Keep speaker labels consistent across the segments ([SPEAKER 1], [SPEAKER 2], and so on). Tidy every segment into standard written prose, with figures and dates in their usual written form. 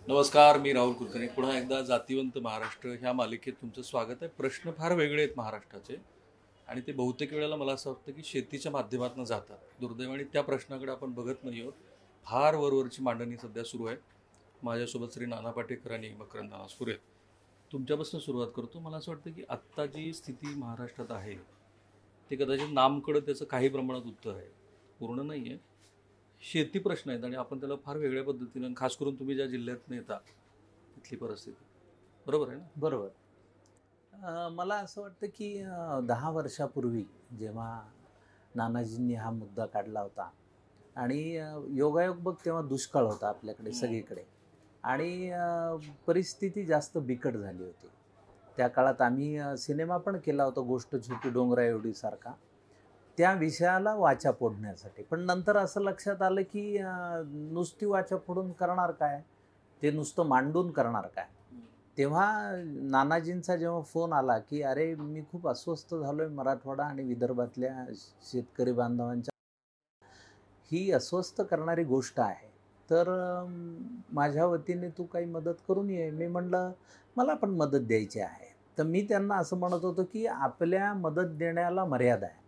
[SPEAKER 1] नमस्कार, मी राहुल कुलकर्णी. पुन्हा एकदा जातिवंत महाराष्ट्र ह्या मालिकेत तुमचं स्वागत आहे. प्रश्न फार वेगळे आहेत महाराष्ट्राचे आणि ते बहुतेक वेळेला मला असं वाटतं की शेतीच्या माध्यमातून जातात. दुर्दैवाने त्या प्रश्नाकडे आपण बघत नाही आहोत. फार वरवरची मांडणी सध्या सुरू आहे. माझ्यासोबत श्री नाना पाटेकर आणि मकरंद नासपुरे आहेत. तुमच्यापासून सुरुवात करतो. मला असं वाटतं की आत्ता जी स्थिती महाराष्ट्रात आहे ते कदाचित नामकडं त्याचं काही प्रमाणात उत्तर आहे, पूर्ण नाही आहे. शेती प्रश्न आहेत आणि आपण त्याला फार वेगळ्या पद्धतीनं, खास करून तुम्ही ज्या जिल्ह्यात येता तिथली परिस्थिती, बरोबर आहे ना?
[SPEAKER 2] बरोबर. मला असं वाटतं की 10 वर्षापूर्वी जेव्हा नानाजींनी हा मुद्दा काढला होता आणि योगायोग बघ तेव्हा दुष्काळ होता आपल्याकडे सगळीकडे आणि परिस्थिती जास्त बिकट झाली होती. त्या काळात आम्ही सिनेमा पण केला होता, गोष्ट छोटी डोंगरा एवढी सारखा, त्या विषयाला वाचा फोडण्यासाठी. पण नंतर असं लक्षात आलं की नुसती वाचा फोडून करणार काय, ते नुसतं मांडून करणार काय. तेव्हा नानाजींचा जेव्हा फोन आला की अरे मी खूप अस्वस्थ झालो आहे, मराठवाडा आणि विदर्भातल्या शेतकरी बांधवांच्या ही अस्वस्थ करणारी गोष्ट आहे, तर माझ्या वतीने तू काही मदत करून ये. मी म्हणलं मला पण मदत द्यायची आहे. तर मी त्यांना असं म्हणत होतो की आपल्या मदत देण्याला मर्यादा आहे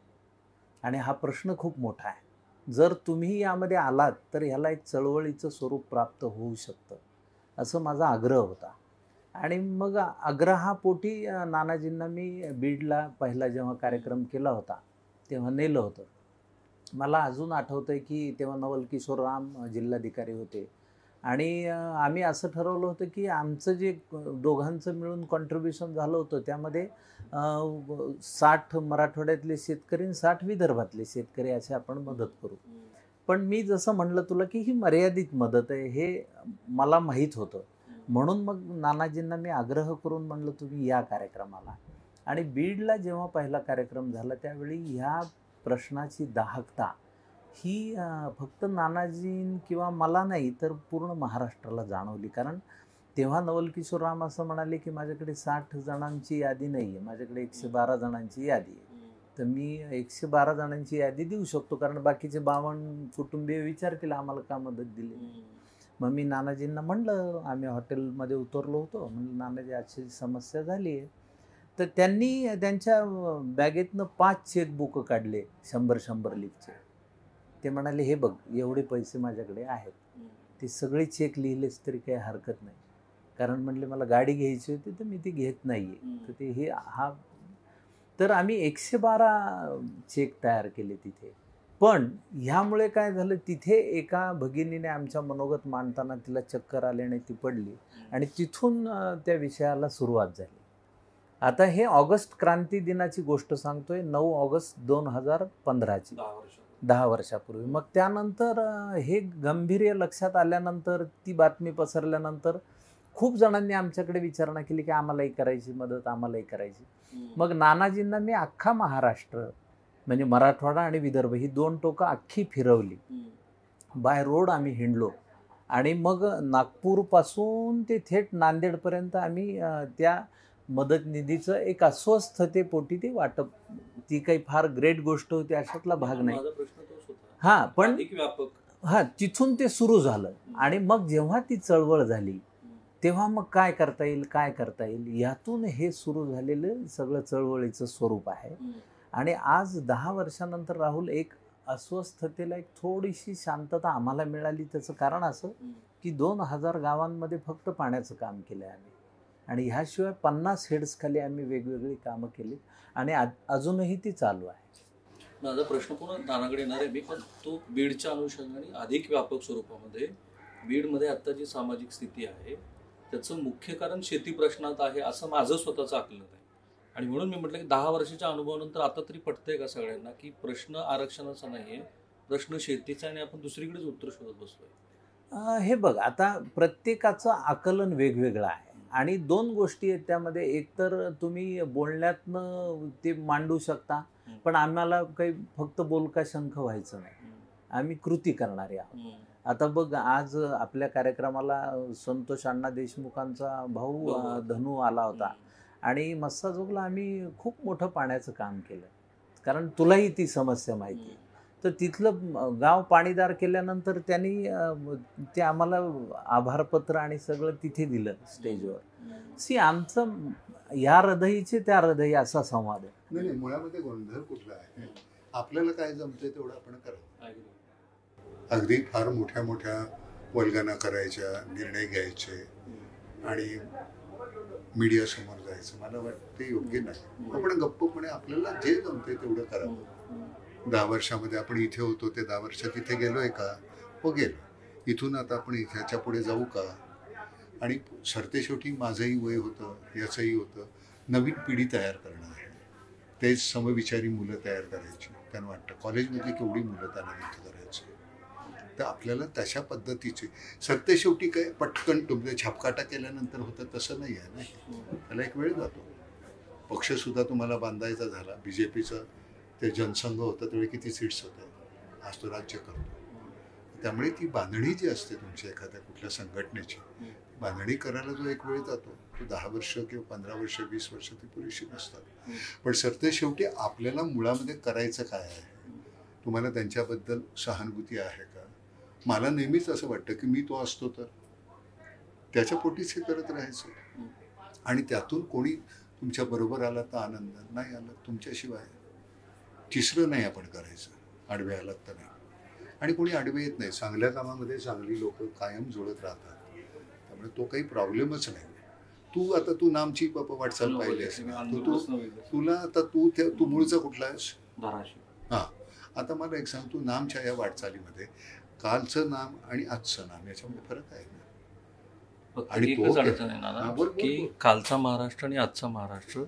[SPEAKER 2] आणि हा प्रश्न खूप मोठा आहे. जर तुम्ही यामध्ये आलात तर ह्याला एक चळवळीचं स्वरूप प्राप्त होऊ शकतं, असं माझा आग्रह होता. आणि मग आग्रहापोटी नानाजींना मी बीडला पहिला जेव्हा कार्यक्रम केला होता तेव्हा नेलं होतं. मला अजून आठवतं आहे की तेव्हा नवल किशोर राम जिल्हाधिकारी होते आणि आम्ही असं ठरवलं होतं की आमचं जे दोघांचं मिळून कॉन्ट्रिब्युशन झालं होतं त्यामध्ये 60 मराठवाड्यातले शेतकरी आणि 60 विदर्भातले शेतकरी असे आपण मदत करू. पण मी जसं म्हणलं तुला की ही मर्यादित मदत आहे हे मला माहीत होतं. म्हणून मग नानाजींना मी आग्रह करून म्हणलं तुम्ही या कार्यक्रमाला. आणि बीडला जेव्हा पहिला कार्यक्रम झाला त्यावेळी ह्या प्रश्नाची दाहकता ही फक्त नानाजी किंवा मला नाही तर पूर्ण महाराष्ट्राला जाणवली. कारण तेव्हा नवल किशोर राम असं म्हणाले की माझ्याकडे 60 जणांची यादी नाही आहे, माझ्याकडे 112 जणांची यादी आहे. तर मी 112 जणांची यादी देऊ शकतो, कारण बाकीचे 52 कुटुंबीय विचारतील आम्हाला का मदत दिली. मग मी नानाजींना म्हणलं, आम्ही हॉटेलमध्ये उतरलो होतो, म्हणलं नानाजी अशी समस्या झाली आहे. तर त्यांनी त्यांच्या बॅगेतनं 5 चेकबुक काढले 100-100 लीफचे. ते म्हणाले हे बघ एवढे पैसे माझ्याकडे आहेत, ते सगळे चेक लिहिलेच तरी काही हरकत नाही. कारण म्हणले मला गाडी घ्यायची होती तर मी ती घेत नाही आहे. तर ते हे हा तर आम्ही 112 चेक तयार केले तिथे. पण ह्यामुळे काय झालं, तिथे एका भगिनीने आमच्या मनोगत मांडताना तिला चक्कर आल्याने ती पडली आणि तिथून त्या विषयाला सुरुवात झाली. आता हे ऑगस्ट क्रांती दिनाची गोष्ट सांगतोय, 9 ऑगस्ट 2015ची, 10 वर्षापूर्वी. मग त्यानंतर हे गांभीर्य लक्षात आल्यानंतर, ती बातमी पसरल्यानंतर खूप जणांनी आमच्याकडे विचारणा केली की आम्हालाही करायची मदत, आम्हालाही करायची. मग नानाजींना मी अख्खा महाराष्ट्र म्हणजे मराठवाडा आणि विदर्भ ही 2 टोकं अख्खी फिरवली. बाय रोड आम्ही हिंडलो आणि मग नागपूरपासून ते थेट नांदेडपर्यंत आम्ही त्या मदत निधीचं एक अस्वस्थतेपोटी ते वाटप, ती काही फार ग्रेट गोष्ट होती अशातला भाग नाही. हां, पण हां, तिथून ते सुरू झालं. आणि मग जेव्हा ती चळवळ झाली तेव्हा मग काय करता येईल, काय करता येईल, यातून हे सुरू झालेलं सगळं चळवळीचं स्वरूप आहे. आणि आज 10 वर्षानंतर राहुल, एक अस्वस्थतेला एक थोडीशी शांतता आम्हाला मिळाली. त्याचं कारण असं की 2000 गावांमध्ये फक्त पाण्याचं काम केलं आहे आम्ही, आणि ह्याशिवाय 50 हेड्सखाली आम्ही वेगवेगळी कामं केली आणि अजूनही ती चालू आहे.
[SPEAKER 1] माझा प्रश्न पुन्हा नानाकडे येणार आहे मी, पण तो बीडच्या अनुषंगाने अधिक व्यापक स्वरूपामध्ये. बीडमध्ये आत्ता जी सामाजिक स्थिती आहे त्याचं मुख्य कारण शेती प्रश्नात आहे असं माझं स्वतःचं आकलन आहे. आणि म्हणून मी म्हटलं की 10 वर्षाच्या अनुभवानंतर आता तरी पटतंय का सगळ्यांना की प्रश्न आरक्षणाचा नाही आहे, प्रश्न शेतीचा, आणि आपण दुसरीकडेच उत्तर शोधत बसलोय.
[SPEAKER 2] हे बघ, आता प्रत्येकाचं आकलन वेगवेगळं आहे आणि 2 गोष्टी आहेत त्यामध्ये. एक तर तुम्ही बोलण्यातनं ते मांडू शकता, पण आम्हाला काही फक्त बोलका शंख व्हायचं नाही, आम्ही कृती करणारे आहोत. आता बघ, आज आपल्या कार्यक्रमाला संतोष अण्णा देशमुखांचा भाऊ धनू आला होता आणि मस्साजोगला आम्ही खूप मोठं पाण्याचं काम केलं, कारण तुलाही ती समस्या माहिती आहे. तर तिथलं गाव पाणीदार केल्यानंतर त्यांनी ते आम्हाला आभारपत्र आणि सगळं तिथे दिलं स्टेजवर. आमचं या हृदयीचे त्या हृदयी असा संवाद आहे.
[SPEAKER 3] नाही नाही, मुळामध्ये गोंधळ कुठला आहे, आपल्याला काय जमतंय तेवढं आपण करावं. अगदी फार मोठ्या मोठ्या वल्गना करायच्या, निर्णय घ्यायचे आणि मीडियासमोर जायचं मला वाटतं ते योग्य नाही. आपण गप्पपणे आपल्याला जे जमतंय तेवढं करावं. 10 वर्षामध्ये आपण इथे होतो, ते 10 वर्षात इथे गेलोय का? हो गेलो. इथून आता आपण ह्याच्या पुढे जाऊ का? आणि सरतेशेवटी माझंही वय होतं, याचंही होतं. नवीन पिढी तयार करणं आहे, तेच समविचारी मुलं तयार करायची. त्यांना वाटतं कॉलेजमधली केवढी मुलं त्यांना इथं करायची. तर आपल्याला तशा पद्धतीचे सरतेशेवटी काय पटकन तुमचे छापकाटा केल्यानंतर होतं तसं नाही आहे ना. त्याला एक वेळ जातो. पक्षसुद्धा तुम्हाला बांधायचा झाला, BJPचं ते जनसंघ होतं त्यावेळी किती सीट्स होतं, आज तो राज्य करतो. त्यामुळे ती बांधणी जी असते तुमची एखाद्या कुठल्या संघटनेची, बांधणी करायला जो एक वेळ जातो तो 10 वर्ष किंवा 15 वर्ष 20 वर्ष ती पुरेशी नसतात. पण सरतेशेवटी आपल्याला मुळामध्ये करायचं काय आहे, तुम्हाला त्यांच्याबद्दल सहानुभूती आहे का? मला नेहमीच असं वाटतं की मी तो असतो तर त्याच्या पोटीच हे करत राहायचं. आणि त्यातून कोणी तुमच्या बरोबर आला तर आनंद, नाही आला तुमच्याशिवाय तिसरं नाही आपण करायचं. आडवे आलात तर नाही. आणि कोणी आडवे येत नाही. चांगल्या कामामध्ये चांगली लोक कायम जुळत राहतात. त्यामुळे तो काही प्रॉब्लेमच नाही. तू नामची वाटचाल पाहिली असेल, तुला आता तू मूळचा कुठला आहेस? हां, आता मला एक सांग, तू नामच्या या वाटचालीमध्ये कालचं नाम आणि आजचं नाम याच्यामध्ये फरक आहे ना?
[SPEAKER 1] आणि एकच अडचण आहे ना की कालचा महाराष्ट्र आणि आजचा महाराष्ट्र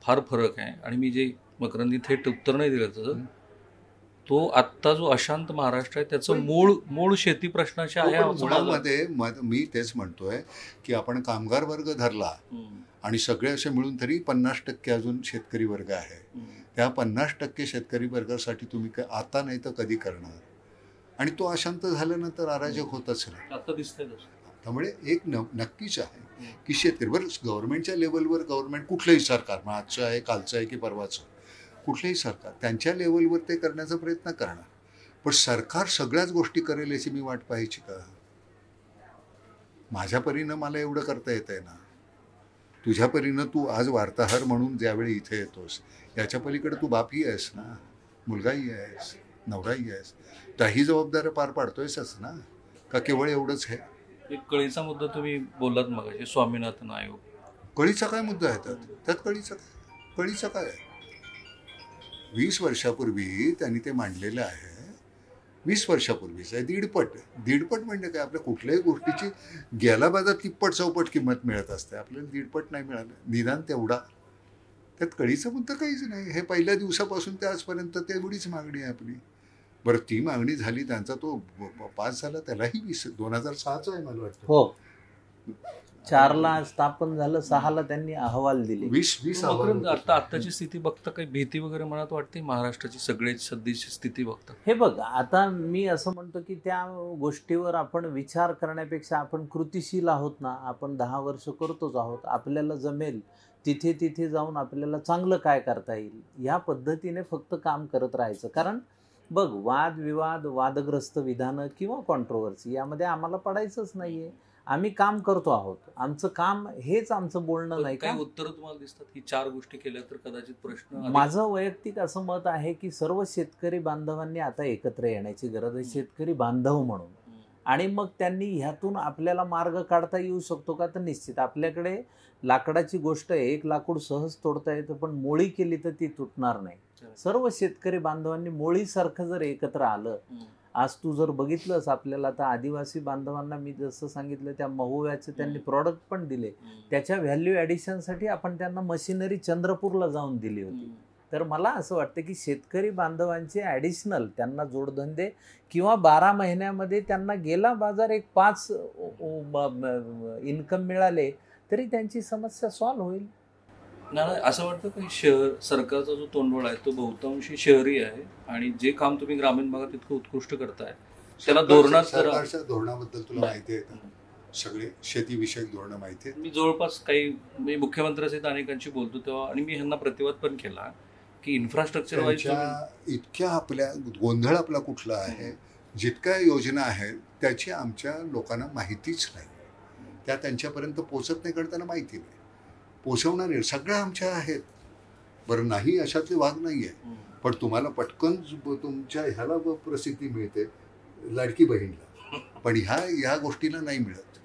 [SPEAKER 1] फार फरक आहे. आणि मी जे मकरंदी थेट उत्तर नाही दिलं तसं, तो आत्ता जो अशांत महाराष्ट्र आहे त्याचं मूळ शेती प्रश्नाचे आहे.
[SPEAKER 3] मुळामध्ये मी तेच म्हणतोय की आपण कामगार वर्ग धरला आणि सगळे असे मिळून तरी 50% अजून शेतकरी वर्ग आहे. त्या 50% शेतकरी वर्गासाठी तुम्ही आता नाही तर कधी करणार? आणि तो अशांत झाल्यानंतर अराजक होतच नाही.
[SPEAKER 1] आता दिसतंय.
[SPEAKER 3] त्यामुळे एक नक्कीच आहे की शेतकरीवर गव्हर्नमेंटच्या लेवलवर, गव्हर्नमेंट कुठलंही सरकार, मग आजचं आहे, कालचं आहे की परवाचं, कुठलंही सरकार त्यांच्या लेवलवर ते करण्याचा प्रयत्न करणार. पण सरकार सगळ्याच गोष्टी करेल याची मी वाट पाहायची का? माझ्या परीनं मला एवढं करता येत आहे ना. तुझ्या परीनं तू आज वार्ताहर म्हणून ज्यावेळी इथे येतोस, याच्या पलीकडे तू बापही आहेस ना, मुलगाही आहेस, नवराही आहेस. त्याही जबाबदाऱ्या पार पाडतोयसच ना, का केवळ एवढंच आहे?
[SPEAKER 1] एक कळीचा मुद्दा तुम्ही बोललात मग, स्वामीनाथन आयोग.
[SPEAKER 3] कळीचा काय मुद्दा आहे त्यात? कळीचा काय आहे? 20 वर्षापूर्वी त्यांनी ते मांडलेलं आहे. 20 वर्षापूर्वीच आहे. दीडपट म्हणजे काय? आपल्या कुठल्याही गोष्टीची गेला बाजार तिप्पट चौपट किंमत मिळत असते, आपल्याला दीडपट नाही मिळालं, निदान तेवढा. त्यात कळीचा मुद्दा काहीच नाही. हे पहिल्या दिवसापासून ते आजपर्यंत तेवढीच मागणी आहे आपली. बरं, ती मागणी झाली, त्यांचा तो पास झाला, त्यालाही 2006चा आहे मला वाटतं.
[SPEAKER 2] हो, 4ला स्थापन झालं, 6ला त्यांनी अहवाल दिले.
[SPEAKER 3] 20
[SPEAKER 1] आत्ताची स्थिती बघता काही भीती वगैरे मनात वाटते? महाराष्ट्राची सगळी सध्याची स्थिती बघता
[SPEAKER 2] हे बघ, आता मी असं म्हणतो की त्या गोष्टीवर आपण विचार करण्यापेक्षा आपण कृतिशील आहोत ना. आपण 10 वर्ष करतोच आहोत. आपल्याला जमेल तिथे जाऊन आपल्याला चांगलं काय करता येईल या पद्धतीने फक्त काम करत राहायचं. कारण बघ, वादविवाद, वादग्रस्त विधानं किंवा कॉन्ट्रोवर्सी यामध्ये आम्हाला पडायचंच नाहीये. आम्ही काम करतो आहोत. आमचं काम हेच आमचं बोलणं नाही का?
[SPEAKER 1] काही उत्तरं तुम्हाला दिसतात की 4 गोष्टी केल्या तर कदाचित प्रश्न?
[SPEAKER 2] माझं वैयक्तिक असं मत आहे की सर्व शेतकरी बांधवांनी आता एकत्र येण्याची गरज आहे, शेतकरी बांधव म्हणून. आणि मग त्यांनी ह्यातून आपल्याला मार्ग काढता येऊ शकतो का? तर निश्चित. आपल्याकडे लाकडाची गोष्ट आहे, एक लाकूड सहज तोडता येतं, पण मोळी केली तर ती तुटणार नाही. सर्व शेतकरी बांधवांनी मोळीसारखं जर एकत्र आलं, आज तू जर बघितलंस आपल्याला तर आदिवासी बांधवांना मी जसं सांगितलं त्या महुव्याचे त्यांनी प्रॉडक्ट पण दिले. त्याच्या व्हॅल्यू ॲडिशनसाठी आपण त्यांना मशिनरी चंद्रपूरला जाऊन दिली होती. तर मला असं वाटतं की शेतकरी बांधवांचे ॲडिशनल त्यांना जोडधंदे किंवा 12 महिन्यामध्ये त्यांना गेला बाजार एक 5 इन्कम मिळाले तरी त्यांची समस्या सॉल्व्ह होईल.
[SPEAKER 1] नाही, असं वाटतं की सरकारचा जो तोंडवळ आहे तो बहुतांशी शहरी आहे आणि जे काम तुम्ही ग्रामीण भागात इतकं उत्कृष्ट करताय त्याला
[SPEAKER 3] सरकारच्या धोरणाबद्दल तुला माहिती आहे का? सगळे शेतीविषयक धोरणं माहिती आहेत.
[SPEAKER 1] मी जवळपास काही मुख्यमंत्र्यांसहित अनेकांशी बोलतो तेव्हा, आणि मी ह्यांना प्रतिवाद पण केला की इन्फ्रास्ट्रक्चर वाईज
[SPEAKER 3] त्यांच्या इतक्या आपल्या गोंधळ आपला कुठला आहे, जितक्या योजना आहेत त्याची आमच्या लोकांना माहितीच नाही. त्या त्यांच्यापर्यंत पोचत नाही कारण त्यांना माहिती नाही. पोचवणारे सगळ्या आमच्या आहेत, बरं नाही अशातले भाग नाही आहे. पण तुम्हाला पटकन तुमच्या ह्याला प्रसिद्धी मिळते लाडकी बहीणला, पण ह्या गोष्टीला नाही मिळत.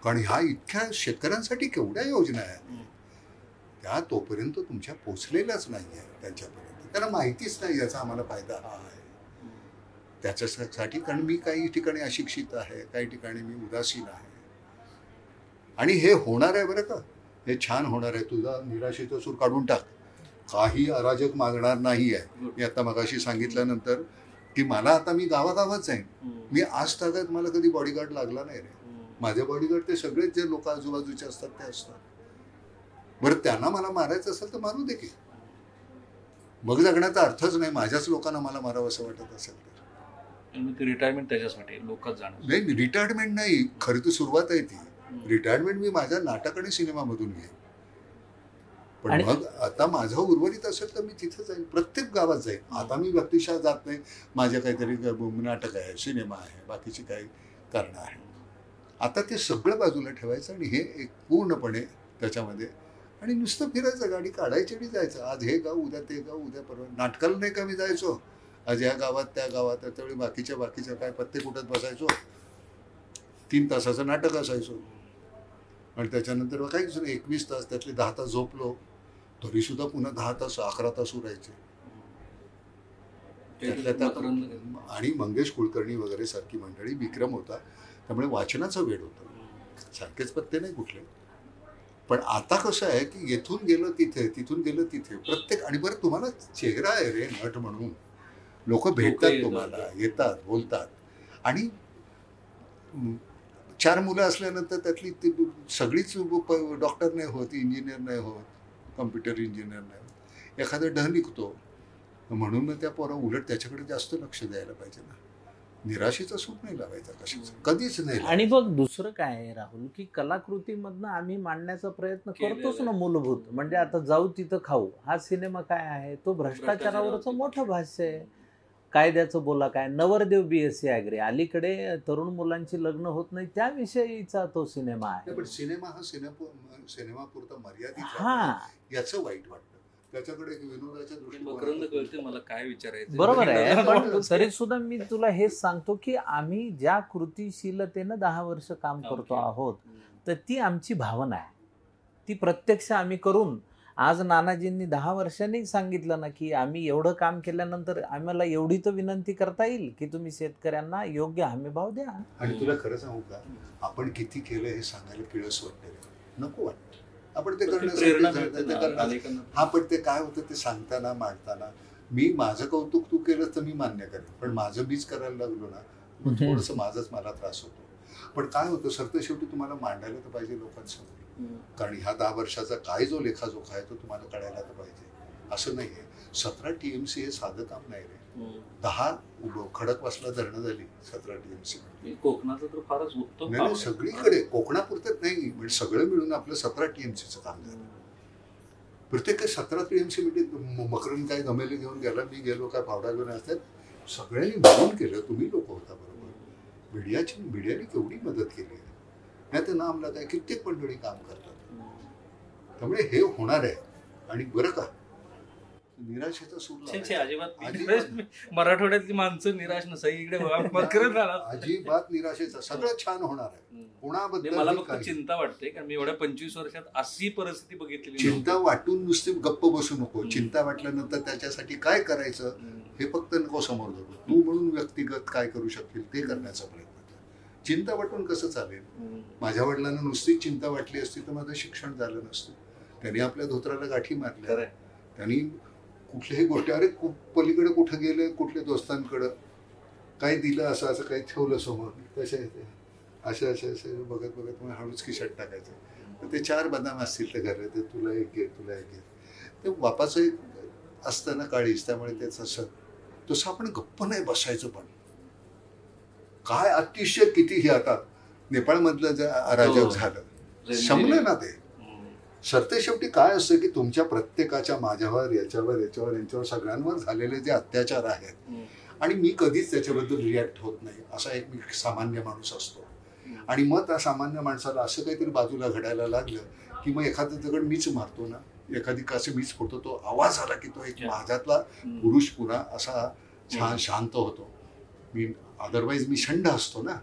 [SPEAKER 3] कारण ह्या इतक्या शेतकऱ्यांसाठी केवढ्या योजना आहेत त्या तोपर्यंत तुमच्या पोचलेल्याच नाही आहे त्यांच्यापर्यंत. त्यांना माहितीच नाही याचा आम्हाला फायदा हा आहे. त्याच्यासाठी कारण मी काही ठिकाणी अशिक्षित आहे, काही ठिकाणी मी उदासीन आहे. आणि हे होणार आहे बरं का, हे छान होणार आहे. तुझा निराशेचा सूर काढून टाक, काही अराजक मागणार नाही आहे. मी आता मगाशी सांगितल्यानंतर की मला आता मी गावागावात जाईन. मी आज तागात मला कधी बॉडीगार्ड लागला नाही रे. माझे बॉडीगार्ड ते सगळेच जे लोक आजूबाजूचे असतात ते असतात. बरं त्यांना मला मारायचं असेल तर मारू दे की, मग जगण्याचा अर्थच नाही. माझ्याच लोकांना मला मारावं असं वाटत असेल तर
[SPEAKER 1] रिटायरमेंट त्याच्यासाठी लोकच जाणार
[SPEAKER 3] नाही. रिटायरमेंट नाही, खरी तर सुरुवात आहे ती. रिटायरमेंट मी माझ्या नाटक आणि सिनेमामधून घेईन. पण मग आता माझं उर्वरित असेल तर मी तिथं जाईन, प्रत्येक गावात जाईन. आता मी व्यक्तिशः जात नाही. माझ्या काहीतरी नाटक आहे, सिनेमा आहे, बाकीची काही कारणं आहे. आता ते सगळं बाजूला ठेवायचं आणि हे एक पूर्णपणे त्याच्यामध्ये आणि नुसतं फिरायचं, गाडी काढायची आणि जायचं. आज हे गाव, उद्या ते गाव, उद्या परवा. नाटकाला नाही का मी जायचो, आज या गावात त्या गावात. त्यावेळी बाकीच्या काय पत्ते कुठत बसायचो. 3 तासाचं नाटक असायचो आणि त्याच्यानंतर काहीच नाही. 21 तास त्यातले 10 तास झोपलो तरीसुद्धा पुन्हा 10 तास 11 तास उरायचे. आणि मंगेश कुलकर्णी वगैरे सारखी मंडळी, विक्रम होता, त्यामुळे वाचनाचं वेळ होतं. सारखेच पत्ते नाही कुठले. पण आता कसं आहे की येथून गेलं तिथे, तिथून गेलं तिथे, प्रत्येक. आणि बरं तुम्हाला चेहरा आहे रे नट म्हणून, लोक भेटतात तुम्हाला, येतात, बोलतात. आणि 4 मुलं असल्यानंतर त्यातली ती सगळीच डॉक्टर नाही होत, इंजिनियर नाही होत, कम्प्युटर इंजिनियर नाही होत. एखादा ढ निघतो म्हणून त्या पोरं उलट त्याच्याकडे जास्त लक्ष द्यायला पाहिजे ना. निराशेचा सूट नाही लावायचा कशाचा, कधीच नाही.
[SPEAKER 2] आणि बघ दुसरं काय आहे राहुल, की कलाकृतीमधनं आम्ही मांडण्याचा प्रयत्न करतोच ना मूलभूत. म्हणजे आता जाऊ तिथं खाऊ हा सिनेमा काय आहे, तो भ्रष्टाचारावरचं मोठं भाष्य आहे. कायद्याचं बोला काय, नवरदेव BSc ॲग्री, अलीकडे तरुण मुलांची लग्न होत नाही त्याविषयीचा तो सिनेमा आहे.
[SPEAKER 3] पण सिनेमा हा सिनेमापुरता मर्यादित
[SPEAKER 2] हा,
[SPEAKER 3] याचं वाईट वाटतं. त्याच्याकडे विनोदाच्या
[SPEAKER 1] मकरंद कळते मला काय विचारायचं.
[SPEAKER 2] बरोबर आहे. पण तरी सुद्धा मी तुला हेच सांगतो की आम्ही ज्या कृतीशीलतेनं 10 वर्ष काम करतो आहोत, तर ती आमची भावना आहे. ती प्रत्यक्ष आम्ही करून आज नानाजींनी 10 वर्षांनी सांगितलं ना की आम्ही एवढं काम केल्यानंतर आम्हाला एवढी तर विनंती करता येईल की तुम्ही शेतकऱ्यांना योग्य हमीभाव द्या.
[SPEAKER 3] आणि तुला खरं सांगू का, आपण किती केलं हे सांगायला किळस वाटतं, नको वाटतं. आपण ते करण्यासाठी हा, पण ते काय होतं ते सांगताना मांडताना मी माझं कौतुक तू केलं तर मी मान्य करेन, पण माझं बीच करायला लागलो ना मग थोडंसं माझंच मला त्रास होतो. पण काय होतं सरतं शेवटी तुम्हाला मांडायला तर पाहिजे लोकांसमोर. कारण ह्या 10 वर्षाचा काय जो लेखाजोखा आहे तो तुम्हाला कळायला तर पाहिजे. असं नाही आहे 17 TMC हे साधं काम नाही रे. 10 खडकवासला धरणं झाली 17 TMC.
[SPEAKER 1] कोकणाचं तर फारच उत्तम
[SPEAKER 3] नाही, सगळीकडे कोकणापुरतच नाही, म्हणजे सगळं मिळून आपलं 17 TMCचं काम झालं. प्रत्येक 17 TMC म्हणजे मकरंद काय गमेले घेऊन गेला, मी गेलो काय फावडा घेऊन असतात, सगळ्यांनी मिळून केलं. तुम्ही लोक होता बरोबर. मीडियाने केवढी मदत केली आहे. नाही तर नामला काय कित्येक मंडळी काम करतात. त्यामुळे हे होणार आहे. आणि बरं का निराशेचा सूर
[SPEAKER 1] अजिबात मराठवाड्यातली माणसं निराश नसाई इकडे
[SPEAKER 3] अजिबात निराशेचा सगळं छान होणार आहे. कोणाबद्दल
[SPEAKER 1] मला फक्त चिंता वाटते कारण मी एवढ्या 25 वर्षात अशी परिस्थिती बघितली.
[SPEAKER 3] चिंता वाटून नुसते गप्प बसू नको. चिंता वाटल्यानंतर त्याच्यासाठी काय करायचं हे फक्त नको समोर जाऊ. तू म्हणून व्यक्तिगत काय करू शकतील ते करण्याचा प्रयत्न कर. चिंता वाटून कसं चालेल. माझ्या वडिलांना नुसती चिंता वाटली असती तर माझं शिक्षण झालं नसतं. त्यांनी आपल्या धोत्राला गाठी मारल्या. त्यांनी कुठल्याही गोष्टी, अरे पलीकडे कुठं गेले, कुठल्या दोस्तांकडं काय दिलं, असं असं काही ठेवलं समोर, तसे असे बघत मग हळूच खिशात टाकायचं. तर ते 4 बदाम असतील तर घरात, ते तुला एक घे, तुला एक घे. ते बापाचं एक असतं ना काळीज, त्यामुळे तेच असं तसं आपण गप्प नाही बसायचं. पण काय अतिशय कितीही आता नेपाळमधलं जे अराजक झालं, संपलं ना ते. सरतेशेवटी काय असतं की तुमच्या प्रत्येकाच्या माझ्यावर यांच्यावर सगळ्यांवर झालेले जे अत्याचार आहेत आणि मी कधीच त्याच्याबद्दल रिॲक्ट होत नाही असा एक मी सामान्य माणूस असतो. आणि मग त्या सामान्य माणसाला असं काहीतरी बाजूला घडायला लागलं की मग एखादं दगड मीच मारतो ना, एखादी कासे मीच फोडतो, तो आवाज आला की तो एक माझ्यातला पुरुष पुन्हा असा छान शांत होतो. मी अदरवाईज मी शंड असतो ना,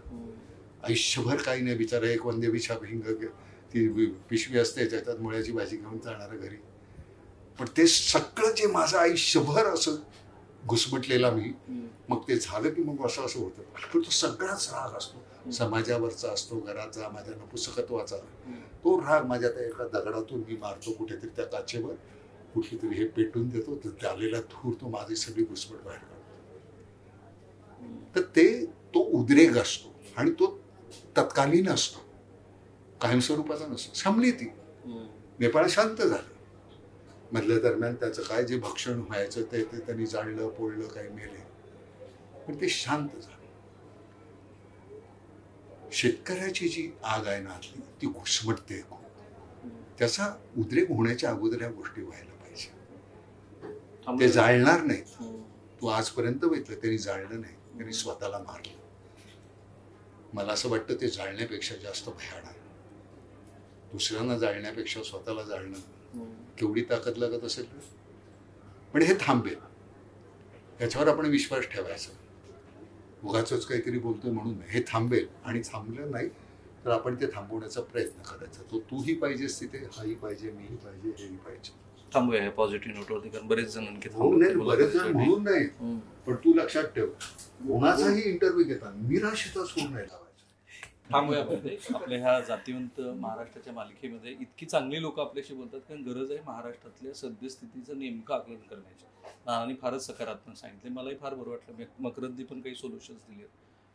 [SPEAKER 3] आयुष्यभर काही नाही बिचारा, एक वंदे विषा भिंग ती पिशवी असते त्याच्यात मुळ्याची भाजी घेऊन जाणार घरी. पण ते सगळं जे माझं आयुष्यभर असं घुसमटलेला मी, मग ते झालं की मग असं होतं. पण तो सगळाच राग असतो, समाजावरचा असतो, घराचा, माझ्या नपुसकत्वाचा, तो राग माझ्या त्या एका दगडातून मी मारतो कुठेतरी त्या काचेवर, कुठली तरी हे पेटून देतो, तर ते आलेला धूर तो माझी सगळी घुसमट बाहेर काढतो. तर ते तो उद्रेक असतो आणि तो तत्कालीन असतो, कायमस्वरूपाचा नसतो. संभली ती, नेपाळ शांत झालं. मधल्या दरम्यान त्याचं काय जे भक्षण व्हायचं ते त्यांनी जाळलं पोळलं, काही मेले, पण ते शांत झालं. शेतकऱ्याची जी आग आहे ना आतली, ती घुसमटते खूप. त्याचा उद्रेक होण्याच्या अगोदर या गोष्टी व्हायला पाहिजे. ते जाळणार नाही. तू आजपर्यंत बघितलं त्यांनी जाळलं नाही, त्यांनी स्वतःला मारलं. मला असं वाटतं ते जाळण्यापेक्षा जास्त भयान आहे. दुसऱ्यांना जाळण्यापेक्षा स्वतःला जाळणं केवढी ताकद लागत असेल. पण हे थांबेल, याच्यावर आपण विश्वास ठेवायचा. उगाचच काहीतरी बोलतोय म्हणून नाही, हे थांबेल. आणि थांबलं नाही तर आपण ते थांबवण्याचा प्रयत्न करायचा. तो तूही पाहिजेस तिथे, हाही पाहिजे, मीही पाहिजे, हेही पाहिजे.
[SPEAKER 1] थांबूया ह्या पॉझिटिव्ह नोटवरती, कारण बरेच जण आणखी
[SPEAKER 3] बरेच जण म्हणून नाही, पण तू लक्षात ठेव, कोणाचाही इंटरव्ह्यू घेताना निराशेचा सूर नाही लावायचा.
[SPEAKER 1] थांबूया आपल्या ह्या जातीवंत महाराष्ट्राच्या मालिकेमध्ये इतकी चांगली लोक आपल्याशी बोलतात, कारण गरज आहे महाराष्ट्रातल्या सद्यस्थितीचं नेमकं आकलन करण्याची. नानांनी फारच सकारात्मक सांगितले, मलाही फार बरं वाटलं. मकरंदी पण काही सोल्युशन्स दिले.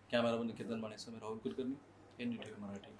[SPEAKER 1] कॅमेरामन निकेतन मानेसह मी राहुल कुलकर्णी, NDTV मराठी.